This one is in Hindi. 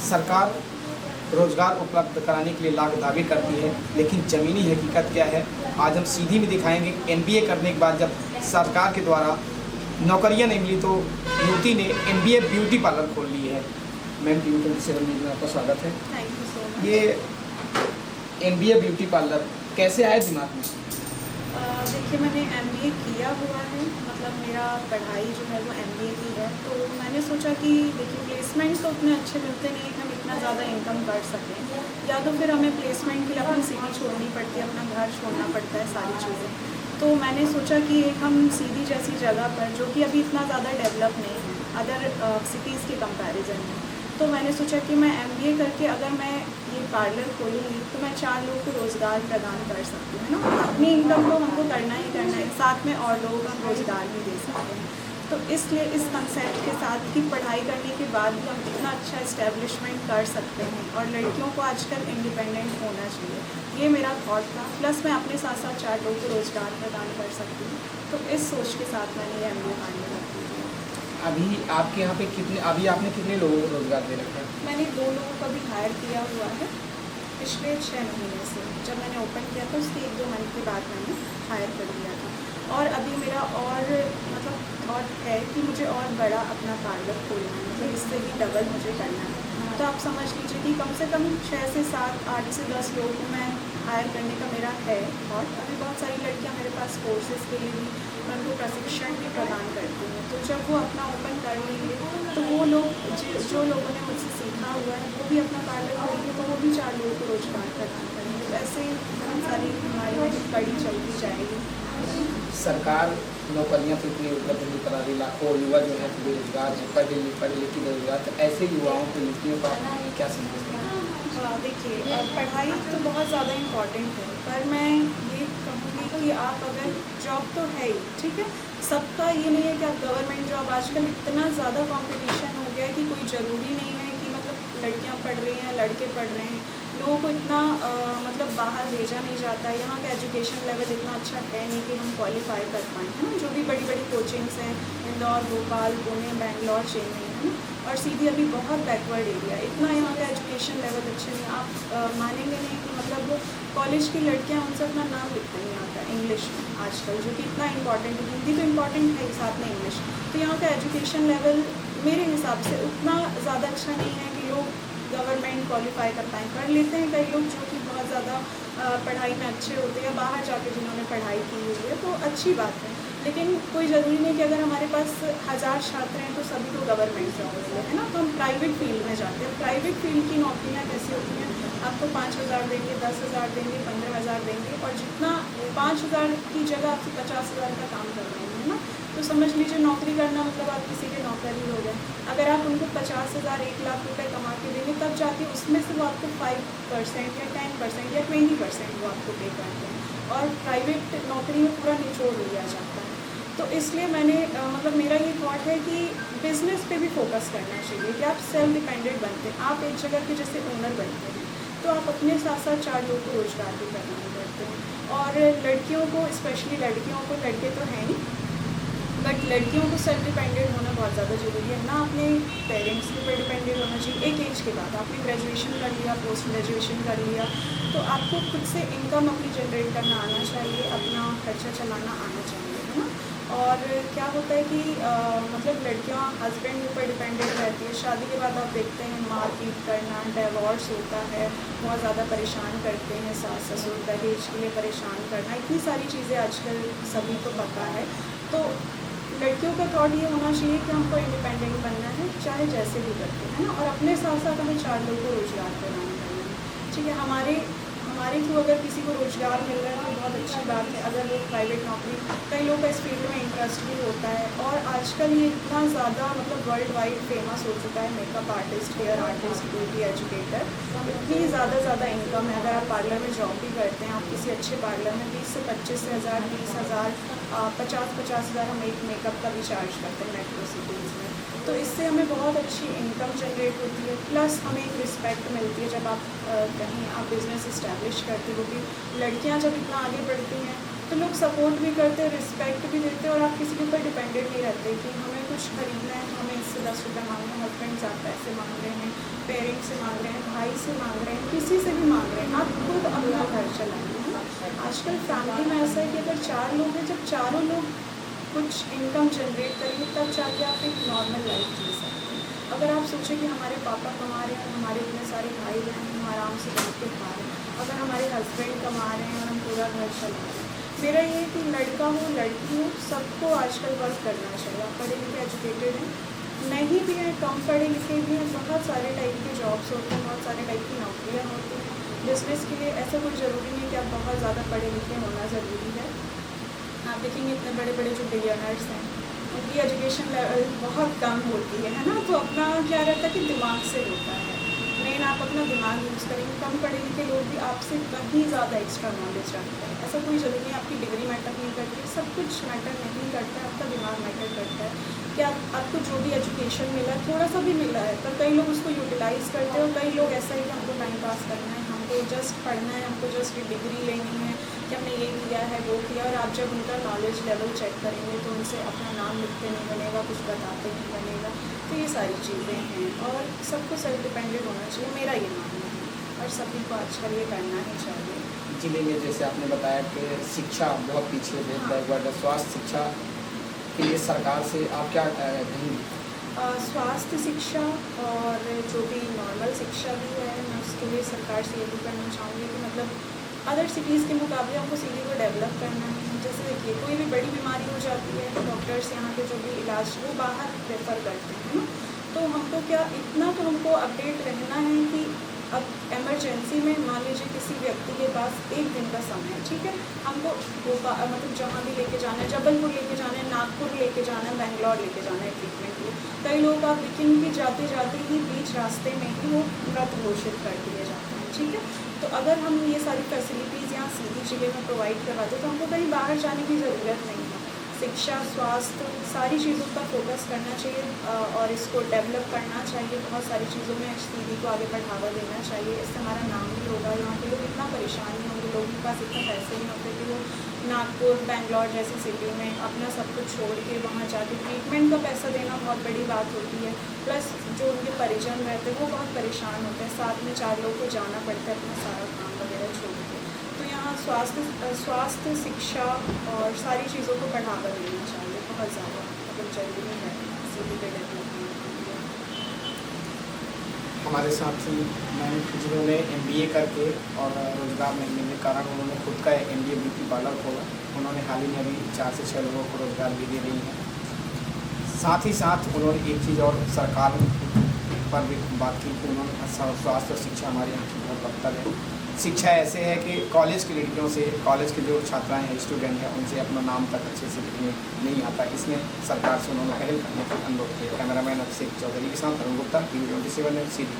सरकार रोजगार उपलब्ध कराने के लिए लाख दावे करती है, लेकिन ज़मीनी हकीकत क्या है आज हम सीधी में दिखाएंगे। एमबीए करने के बाद जब सरकार के द्वारा नौकरियां नहीं मिली तो युवती ने एमबीए ब्यूटी पार्लर खोल ली है। मैम ब्यूटी से में आपका स्वागत है। Thank you so much. ये एमबीए ब्यूटी पार्लर कैसे आए दिमाग में? देखिए, मैंने एमबीए किया हुआ है, मतलब मेरा पढ़ाई जो है वो एमबीए की है। तो मैंने सोचा कि देखिए प्लेसमेंट तो उतने अच्छे मिलते नहीं कि हम इतना ज़्यादा इनकम कर सकें, या तो फिर हमें प्लेसमेंट के लिए अपनी सिटी छोड़नी पड़ती है, अपना घर छोड़ना पड़ता है, सारी चीज़ें। तो मैंने सोचा कि एक हम सीधी जैसी जगह पर, जो कि अभी इतना ज़्यादा डेवलप नहीं है अदर सिटीज़ के कंपैरिजन में, तो मैंने सोचा कि मैं एमबीए करके अगर मैं ये पार्लर खोलूँगी तो मैं 4 लोगों को रोज़गार प्रदान कर सकती हूँ, है ना। अपनी इनकम तो हमको करना ही करना है, साथ में और लोगों को हम रोज़गार भी दे सकते हैं। तो इसलिए इस कंसेप्ट के साथ कि पढ़ाई करने के बाद भी हम इतना अच्छा इस्टेब्लिशमेंट कर सकते हैं और लड़कियों को आजकल इंडिपेंडेंट होना चाहिए, ये मेरा थॉट था। प्लस मैं अपने साथ साथ 4 लोगों को रोज़गार प्रदान कर सकती हूँ। तो इस सोच के साथ मैंने ये एमबीए फाइनल रखी है। अभी आपके यहाँ पे आपने कितने लोगों को रोजगार दे रखा है? मैंने 2 लोगों को भी हायर किया हुआ है पिछले 6 महीने से। जब मैंने ओपन किया था उसके 1-2 मंथ के बाद मैंने हायर कर दिया था। और अभी मेरा और मतलब थॉट है कि मुझे और बड़ा अपना पार्लर खोलना है, मतलब इससे भी डबल मुझे करना है। तो आप समझ लीजिए कि कम से कम 6 से 7, 8 से 10 लोगों को मैं हायर करने का मेरा है। और अभी बहुत सारी लड़कियां मेरे पास कोर्सेज़ के लिए भी मैं उनको प्रशिक्षण भी प्रदान करती हूँ। तो जब वो अपना ओपन कर लेंगे तो वो लोग जो लोगों ने मुझसे सीखा हुआ है वो भी अपना पार्लर खोलेंगे, तो वो भी 4 लोगों को रोज़गार प्रदान करेंगे। तो ऐसे ही बहुत सारी हमारी कड़ी चलती जाएगी। सरकार नौकरियां तो इतनी उपलब्ध नहीं करा रही, लाखों युवा जो है बेरोजगार है, पढ़े लिखे बेरोजगार। तो ऐसे युवाओं को युवतियों का क्या समझते हैं? देखिए, पढ़ाई तो बहुत ज़्यादा इम्पॉर्टेंट है, पर मैं ये कहूँगी कि आप अगर जॉब तो है ही ठीक है, सबका ये नहीं है कि आप गवर्नमेंट जॉब, आजकल इतना ज़्यादा कंपटीशन हो गया है कि कोई ज़रूरी नहीं है कि मतलब लड़कियां पढ़ रही हैं लड़के पढ़ रहे हैं, लोगों को इतना मतलब बाहर भेजा नहीं जाता है। यहाँ का एजुकेशन लेवल इतना अच्छा है नहीं कि हम क्वालिफाई कर पाएँ, है ना। जो भी बड़ी बड़ी कोचिंग्स हैं, इंदौर, भोपाल, पुणे, बेंगलोर, चेन्नई, है ना। और सीधी अभी बहुत बैकवर्ड एरिया, इतना यहाँ का एजुकेशन लेवल अच्छा नहीं। आप मानेंगे नहीं कि मतलब कॉलेज की लड़कियाँ उनसे अपना नाम लिखना नहीं आता इंग्लिश में आजकल, जो कि इतना इंपॉर्टेंट है। हिंदी तो इम्पॉर्टेंट है, साथ में इंग्लिश। तो यहाँ का एजुकेशन लेवल मेरे हिसाब से उतना ज़्यादा अच्छा नहीं है कि लोग गवर्नमेंट क्वालिफाई कर पाएँ। कर लेते हैं कई लोग जो कि बहुत ज़्यादा पढ़ाई में अच्छे होते हैं, बाहर जाके जिन्होंने पढ़ाई की हुई है, तो अच्छी बात है। लेकिन कोई ज़रूरी नहीं कि अगर हमारे पास 1000 छात्र हैं तो सभी को गवर्नमेंट जॉब मिले, है ना। तो हम प्राइवेट फील्ड में जाते हैं। प्राइवेट फील्ड की नौकरियाँ कैसी होती हैं, आपको 5000 देंगे, 10,000 देंगे, 15,000 देंगे, और जितना 5000 की जगह आपसे 50,000 का काम करवाएंगे, है ना। तो समझ लीजिए नौकरी करना मतलब आप किसी के नौकर ही हो गए। अगर आप उनको 50,000, 1 लाख रुपए कमा के देंगे, तब जाके उसमें से वो आपको 5% या 10% या 20% वो आपको पे करते हैं, और प्राइवेट नौकरी में पूरा निचोड़ लिया जाता है। तो इसलिए मैंने मतलब मेरा ये थॉट है कि बिज़नेस पे भी फोकस करना चाहिए, कि आप सेल्फ डिपेंडेंट बनते हैं, आप एक जगह के जैसे ओनर बनते हैं, तो आप अपने साथ साथ 4 लोगों को रोज़गार भी प्रदान करते हैं। और लड़कियों को, स्पेशली लड़कियों को, लड़के तो हैं ही, बट लड़कियों को सेल्फ डिपेंडेंट होना बहुत ज़्यादा ज़रूरी है ना। अपने पेरेंट्स के ऊपर डिपेंडेंट होना चाहिए। एक एज के बाद आपने ग्रेजुएशन कर लिया, पोस्ट ग्रेजुएशन कर लिया, तो आपको खुद से इनकम अपनी जनरेट करना आना चाहिए, अपना खर्चा चलाना आना चाहिए, है ना। और क्या होता है कि मतलब लड़कियां हस्बैंड के ऊपर डिपेंडेंट रहती है। शादी के बाद आप देखते हैं मारपीट करना, डिवोर्स होता है, बहुत ज़्यादा परेशान करते हैं सास ससुर, दहेज के लिए परेशान करना, इतनी सारी चीज़ें आजकल सभी को पता है। तो लड़कियों का थॉट ये होना चाहिए कि हमको इंडिपेंडेंट बनना है, चाहे जैसे भी करते हैं ना, और अपने साथ साथ हमें 4 लोगों को रोज़गार प्रदान करना है, ठीक है। हमारे थ्रू अगर किसी को रोज़गार मिल रहा है तो बहुत अच्छी बात है। अगर वो प्राइवेट नौकरी, कई लोगों का इस फील्ड में इंटरेस्ट भी होता है, और आजकल ये इतना ज़्यादा मतलब वर्ल्ड वाइड फेमस हो चुका है, makeup artist, hair artist, beauty educator, इतनी ज़्यादा इनकम है। अगर आप पार्लर में जॉब भी करते हैं, आप किसी अच्छे पार्लर में 20 से 25,000, 30,000, 50,000 हम एक मेकअप का भी चार्ज करते हैं मेट्रो सिटीज़ में। तो इससे हमें बहुत अच्छी इनकम जनरेट होती है, प्लस हमें एक रिस्पेक्ट मिलती है जब आप कहीं आप बिज़नेस इस्टेब्लिश करते हो। कि लड़कियां जब इतना आगे बढ़ती हैं तो लोग सपोर्ट भी करते हैं, रिस्पेक्ट भी देते हैं, और आप किसी के ऊपर डिपेंडेंट नहीं रहते कि हमें कुछ खरीदना है तो हमें इससे 10 रुपये मांग रहे हैं, हस्बैंड से पैसे मांग रहे हैं, पेरेंट्स से मांग रहे हैं, भाई से मांग रहे हैं, किसी से भी मांग रहे हैं, आप खुद अपना घर चलाएंगे, है ना। आजकल फैमिली में ऐसा है कि अगर 4 लोग हैं, जब चारों लोग कुछ इनकम जनरेट करेंगे तब जाके आप एक नॉर्मल लाइफ जी सकते हैं। अगर आप सोचें कि हमारे पापा कमा रहे हैं और हमारे इतने सारे भाई बहन हम आराम से बैठ के खा रहे हैं, अगर हमारे हस्बैंड कमा रहे हैं और हम पूरा घर चला रहे हैं, मेरा ये है कि लड़का हो लड़की हो सबको आजकल वर्क करना चाहिए। आप पढ़े लिखे एजुकेटेड हैं, नहीं भी हैं, कम पढ़े लिखे भी हैं, बहुत सारे टाइप के जॉब्स होते हैं, बहुत सारे टाइप की नौकरियाँ होती हैं। बिजनेस के लिए ऐसा कोई ज़रूरी नहीं कि आप बहुत ज़्यादा पढ़े लिखे होना ज़रूरी है। आप देखेंगे इतने बड़े बड़े जो बिलियनर्स हैं उनकी एजुकेशन लेवल बहुत कम होती है ना, तो अपना क्या रहता है कि दिमाग से होता है। मेन आप अपना दिमाग यूज़ करेंगे। कम पढ़े लिखे लोग भी आपसे कहीं ज़्यादा एक्स्ट्रा नॉलेज रखते हैं। ऐसा कोई ज़रूरी नहीं आपकी डिग्री मैटर नहीं करती, सब कुछ मैटर नहीं करता है, आपका दिमाग मैटर करता है कि आपको जो भी एजुकेशन मिला है थोड़ा सा भी मिला है, पर कई लोग उसको यूटिलाइज़ करते हैं और कई लोग ऐसा ही कि हमको टाइम पास करना है, हमको जस्ट पढ़ना है, हमको जस्ट डिग्री लेनी है कि हमने ये किया है वो किया। और आप जब उनका नॉलेज लेवल चेक करेंगे तो उनसे अपना नाम लिखते नहीं बनेगा, कुछ बताते नहीं बनेगा। तो ये सारी चीज़ें हैं और सबको सेल्फ डिपेंडेंट होना चाहिए, मेरा ये मानना है, और सभी को आजकल ये करना ही चाहिए। जिले में जैसे आपने बताया कि शिक्षा बहुत पीछे है, बैकवर्ड है, स्वास्थ्य शिक्षा के लिए सरकार से आप क्या कहेंगे? स्वास्थ्य शिक्षा और जो भी नॉर्मल शिक्षा भी है, मैं उसके लिए सरकार से ये भी करना चाहूँगी कि मतलब अदर सिटीज़ के मुकाबले हमको सिटी को डेवलप करना है। जैसे देखिए कोई भी बड़ी बीमारी हो जाती है, डॉक्टर्स यहाँ के जो भी इलाज वो बाहर रेफ़र करते हैं ना, तो हमको क्या इतना तो हमको अपडेट रहना है कि अब इमरजेंसी में मान लीजिए किसी व्यक्ति के पास 1 दिन का समय है, ठीक है, हमको मतलब जहाँ भी लेके जाना है, जबलपुर लेके जाना है, नागपुर लेके जाना है, बेंगलोर लेके जाना है ट्रीटमेंट के लिए, कई लोग आप देखेंगे कि जाते जाते ही बीच रास्ते में ही वो मृत घोषित कर दिए जाते हैं, ठीक है। तो अगर हम ये सारी फैसिलिटीज़ यहाँ सीधी जिले में प्रोवाइड करवाते तो हमको कहीं बाहर जाने की ज़रूरत नहीं है। शिक्षा, स्वास्थ्य, सारी चीज़ों पर फोकस करना चाहिए और इसको डेवलप करना चाहिए। बहुत सारी चीज़ों में सीधी को आगे बढ़ावा देना चाहिए, इससे हमारा नाम भी होगा। यहाँ के लोग इतना परेशान नहीं होंगे, लोगों के पास इतने पैसे नहीं होते कि वो नागपुर, बेंगलोर जैसी सिटी में अपना सब कुछ छोड़ के वहाँ जाके ट्रीटमेंट का पैसा देना बहुत बड़ी बात होती है। प्लस जो उनके परिजन रहते हैं वो बहुत परेशान होते हैं, साथ में 4 लोग को जाना पड़ता है अपना सारा काम वगैरह छोड़ के। तो यहाँ स्वास्थ्य, शिक्षा और सारी चीज़ों को बढ़ावा देना चाहिए बहुत ज़्यादा, मतलब जरूरी है सिटी के डेवलपमेंट के लिए। हमारे साथ ही मैम जिन्होंने MBA करके और रोज़गार नहीं मिलने के कारण उन्होंने खुद का MBA ब्यूटी पार्लर खोला। उन्होंने हाल ही में अभी 4 से 6 लोगों को रोज़गार भी दे रही है। साथ ही साथ उन्होंने एक चीज़ और सरकार पर भी बात की कि उन्होंने स्वास्थ्य और शिक्षा हमारे यहाँ की बहुत बदतर है। शिक्षा ऐसे है कि कॉलेज की लड़कियों से, कॉलेज के जो छात्राएं हैं, स्टूडेंट हैं, उनसे अपना नाम तक अच्छे से लिखने नहीं आता। इसमें सरकार से उन्होंने पहल करने का अनुरोध किया। कैमरामैन अभिषेक चौधरी के साथ अरुण गुप्ता, TV 27 सीधी।